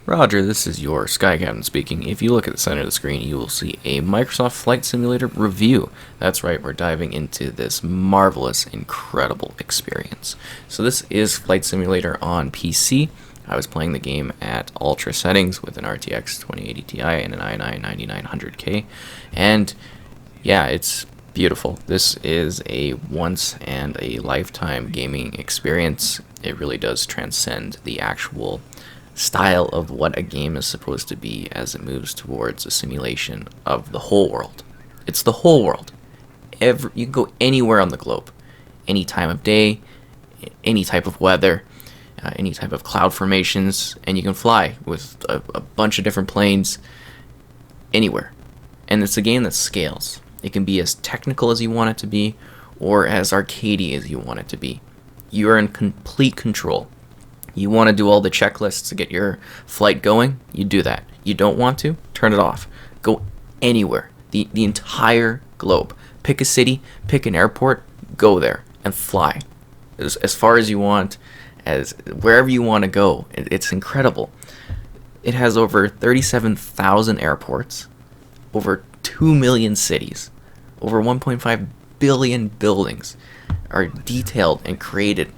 Roger, this is your Sky Captain speaking. If you look at the center of the screen, you will see a Microsoft Flight Simulator review. That's right, we're diving into this marvelous, incredible experience. So this is Flight Simulator on PC. I was playing the game at ultra settings with an RTX 2080 Ti and an i9 9900K. And yeah, it's beautiful. This is a once and a lifetime gaming experience. It really does transcend the actual style of what a game is supposed to be as it moves towards a simulation of the whole world. It's the whole world. You can go anywhere on the globe, any time of day, any type of weather, any type of cloud formations, and you can fly with a bunch of different planes anywhere. And it's a game that scales. It can be as technical as you want it to be, or as arcadey as you want it to be. You are in complete control. You want to do all the checklists to get your flight going, you do that. You don't want to, turn it off. Go anywhere, the entire globe. Pick a city, pick an airport, go there and fly. As far as you want, as wherever you want to go. It's incredible. It has over 37,000 airports, over 2 million cities, over 1.5 billion buildings are detailed and created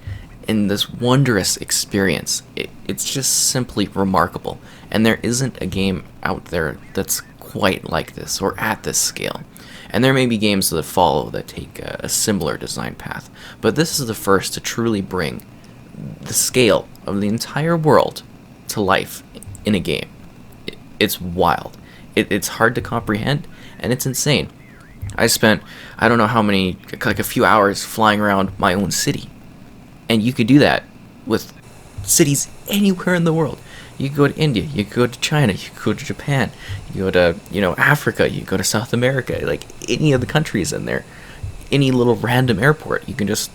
in this wondrous experience. It's just simply remarkable, and there isn't a game out there that's quite like this or at this scale. And there may be games that follow that take a similar design path, but this is the first to truly bring the scale of the entire world to life in a game. It's wild. It's hard to comprehend, and it's insane. I spent, I don't know how many, like a few hours flying around my own city. And you could do that with cities anywhere in the world. You could go to India, you could go to China, you could go to Japan, you go to, Africa, you go to South America, like any of the countries in there, any little random airport, you can just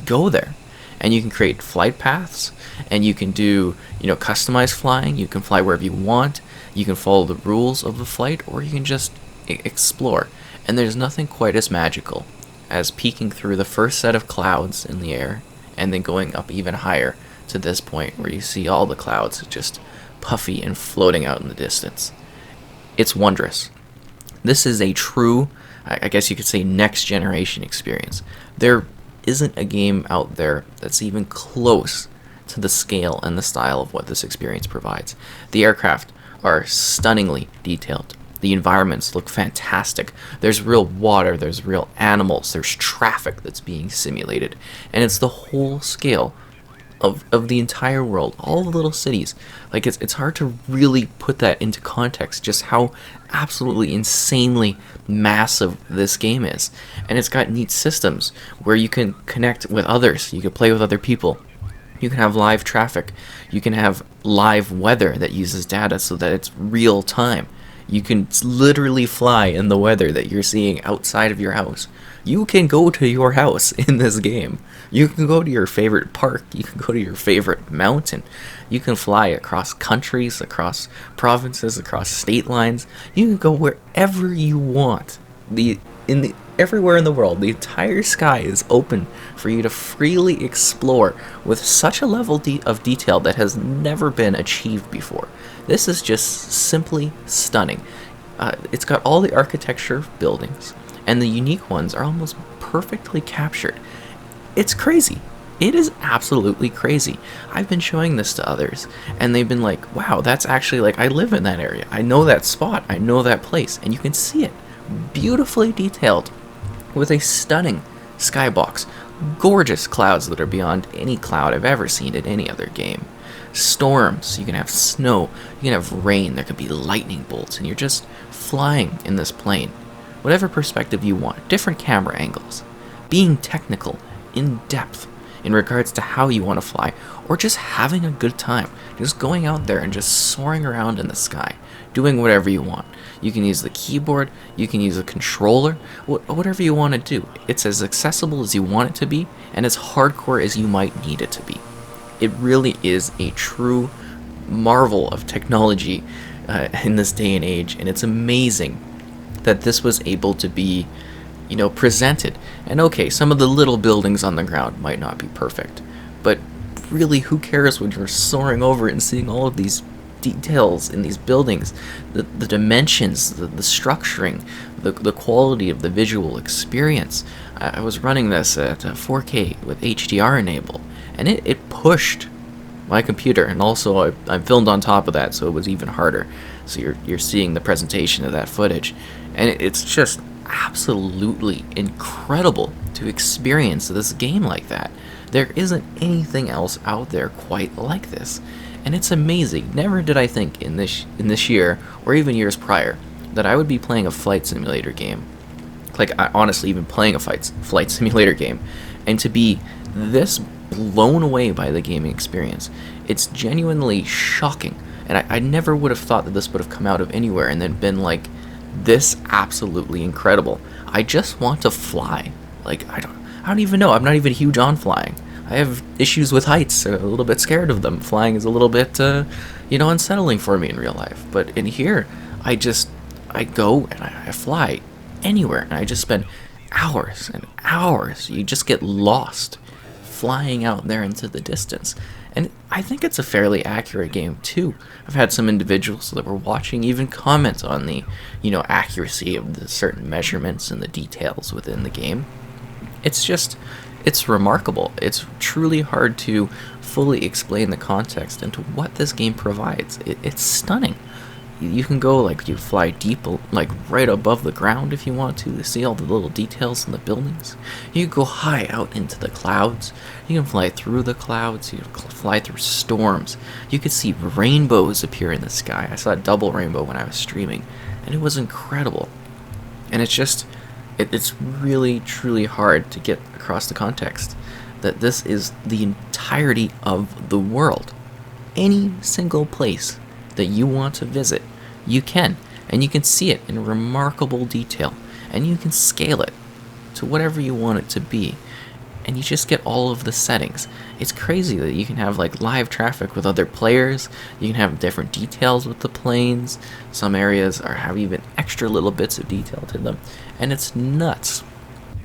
go there. And you can create flight paths, and you can do, customized flying, you can fly wherever you want, you can follow the rules of the flight, or you can just explore. And there's nothing quite as magical as peeking through the first set of clouds in the air, and then going up even higher to this point where you see all the clouds just puffy and floating out in the distance. It's wondrous. This is a true, I guess you could say, next generation experience. There isn't a game out there that's even close to the scale and the style of what this experience provides. The aircraft are stunningly detailed. The environments look fantastic. There's real water, there's real animals, there's traffic that's being simulated. And it's the whole scale of the entire world, all the little cities. Like, it's hard to really put that into context, just how absolutely insanely massive this game is. And it's got neat systems where you can connect with others, you can play with other people. You can have live traffic, you can have live weather that uses data so that it's real time. You can literally fly in the weather that you're seeing outside of your house. You can go to your house in this game. You can go to your favorite park. You can go to your favorite mountain. You can fly across countries, across provinces, across state lines. You can go wherever you want. Everywhere in the world, the entire sky is open for you to freely explore with such a level of detail that has never been achieved before. This is just simply stunning. It's got all the architecture of buildings, and the unique ones are almost perfectly captured. It's crazy. It is absolutely crazy. I've been showing this to others, and they've been like, wow, that's actually, like, I live in that area. I know that spot. I know that place. And you can see it beautifully detailed with a stunning skybox. Gorgeous clouds that are beyond any cloud I've ever seen in any other game. Storms, you can have snow, you can have rain, there could be lightning bolts, and you're just flying in this plane. Whatever perspective you want, different camera angles. Being technical, in depth, in regards to how you want to fly, or just having a good time. Just going out there and just soaring around in the sky, doing whatever you want. You can use the keyboard, you can use a controller, whatever you want to do. It's as accessible as you want it to be, and as hardcore as you might need it to be. It really is a true marvel of technology in this day and age, and it's amazing that this was able to be, presented. And okay, some of the little buildings on the ground might not be perfect, but really, who cares when you're soaring over it and seeing all of these details in these buildings, the dimensions, the structuring, the quality of the visual experience. I was running this at 4K with HDR enabled, and it pushed my computer, and also I filmed on top of that, so it was even harder. So you're seeing the presentation of that footage, and it's just absolutely incredible to experience this game like that. There isn't anything else out there quite like this, and it's amazing. Never did I think in this year, or even years prior, that I would be playing a flight simulator game. Like, honestly, even playing a flight simulator game, and to be this blown away by the gaming experience. It's genuinely shocking, and I never would have thought that this would have come out of anywhere and then been like this absolutely incredible. I just want to fly. Like, I don't even know. I'm not even huge on flying. I have issues with heights, so a little bit scared of them. Flying is a little bit, unsettling for me in real life. But in here, I go and I fly anywhere, and I just spend hours and hours. You just get lost flying out there into the distance. And I think it's a fairly accurate game too. I've had some individuals that were watching even comment on the, accuracy of the certain measurements and the details within the game. It's remarkable. It's truly hard to fully explain the context into what this game provides. It's stunning. You can go, you fly deep, right above the ground if you want to see all the little details in the buildings. You can go high out into the clouds. You can fly through the clouds. You can fly through storms. You can see rainbows appear in the sky. I saw a double rainbow when I was streaming, and it was incredible. And it's really, truly hard to get across the context that this is the entirety of the world. Any single place that you want to visit, you can, and you can see it in remarkable detail, and you can scale it to whatever you want it to be, and you just get all of the settings. It's crazy that you can have live traffic with other players. You can have different details with the planes. Some areas have even extra little bits of detail to them, and it's nuts.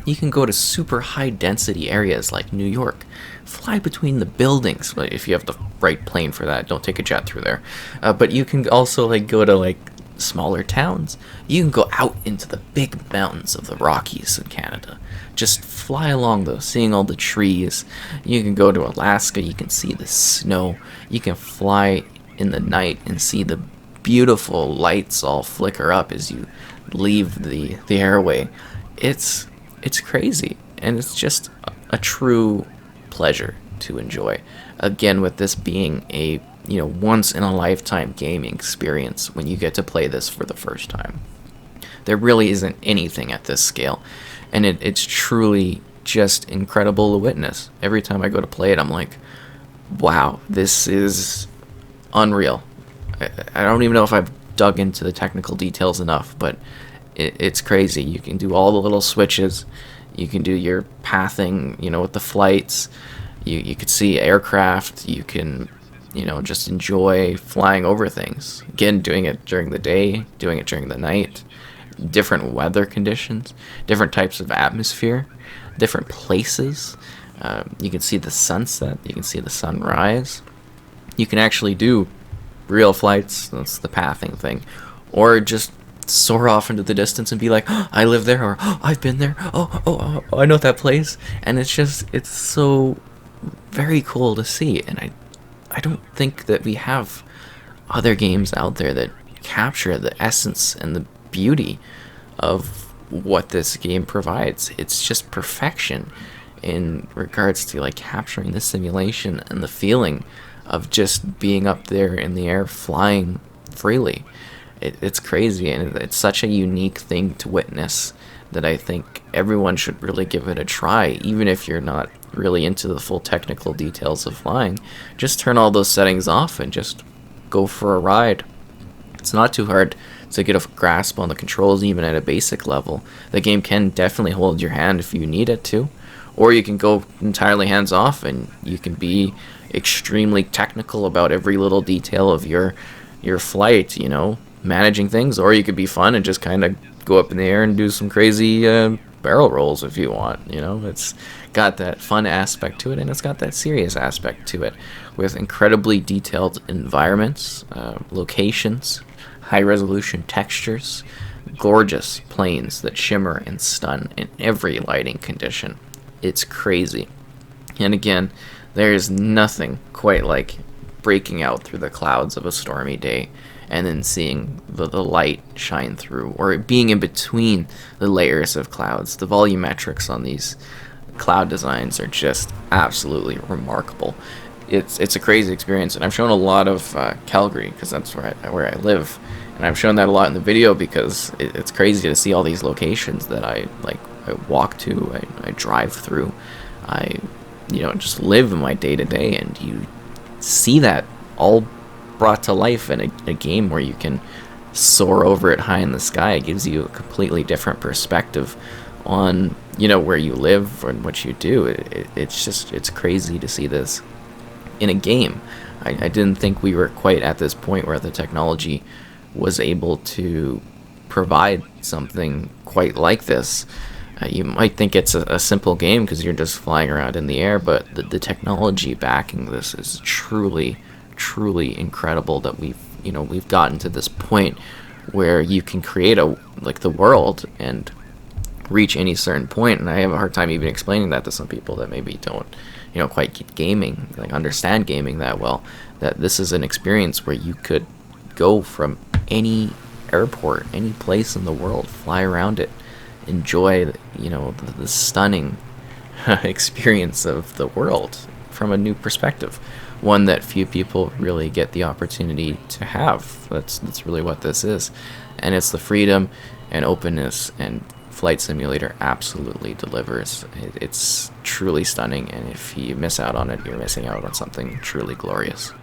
You can go to super high density areas like New York, fly between the buildings, if you have the right plane for that. Don't take a jet through there. But you can also go to smaller towns. You can go out into the big mountains of the Rockies in Canada. Just fly along those, seeing all the trees. You can go to Alaska. You can see the snow. You can fly in the night and see the beautiful lights all flicker up as you leave the airway. It's crazy, and it's just a true pleasure to enjoy. Again, with this being a once in a lifetime gaming experience when you get to play this for the first time. There really isn't anything at this scale, and it's truly just incredible to witness. Every time I go to play it, I'm like, wow, this is unreal. I don't even know if I've dug into the technical details enough, but it's crazy. You can do all the little switches. You can do your pathing, with the flights. You could see aircraft. You can, just enjoy flying over things. Again, doing it during the day, doing it during the night. Different weather conditions, different types of atmosphere, different places. You can see the sunset. You can see the sunrise. You can actually do real flights. That's the pathing thing. Or just soar off into the distance and be like, oh, I live there, or oh, I've been there, oh, I know that place. And it's so very cool to see. And I don't think that we have other games out there that capture the essence and the beauty of what this game provides. It's just perfection in regards to capturing the simulation and the feeling of just being up there in the air flying freely. It's crazy, and it's such a unique thing to witness that I think everyone should really give it a try, even if you're not really into the full technical details of flying. Just turn all those settings off and just go for a ride. It's not too hard to get a grasp on the controls, even at a basic level. The game can definitely hold your hand if you need it to, or you can go entirely hands off and you can be extremely technical about every little detail of your flight, managing things. Or you could be fun and just kind of go up in the air and do some crazy barrel rolls if you want. It's got that fun aspect to it, and it's got that serious aspect to it, with incredibly detailed environments, locations, high-resolution textures, gorgeous planes that shimmer and stun in every lighting condition. It's crazy. And again, there is nothing quite like breaking out through the clouds of a stormy day and then seeing the light shine through, or being in between the layers of clouds. The volumetrics on these cloud designs are just absolutely remarkable. It's a crazy experience, and I've shown a lot of Calgary because that's where I live, and I've shown that a lot in the video because it's crazy to see all these locations that I walk to, I drive through, I just live in my day to day, and you see that all brought to life in a game where you can soar over it high in the sky. It gives you a completely different perspective on where you live and what you do. It's crazy to see this in a game. I didn't think we were quite at this point where the technology was able to provide something quite like this. You might think it's a simple game because you're just flying around in the air, but the technology backing this is truly incredible, that we've gotten to this point where you can create the world and reach any certain point. And I have a hard time even explaining that to some people that maybe don't quite get gaming, understand gaming that well, that this is an experience where you could go from any airport, any place in the world, fly around it, enjoy the stunning experience of the world from a new perspective, one that few people really get the opportunity to have. That's really what this is, and it's the freedom and openness, and Flight Simulator absolutely delivers. It's truly stunning, and if you miss out on it, you're missing out on something truly glorious.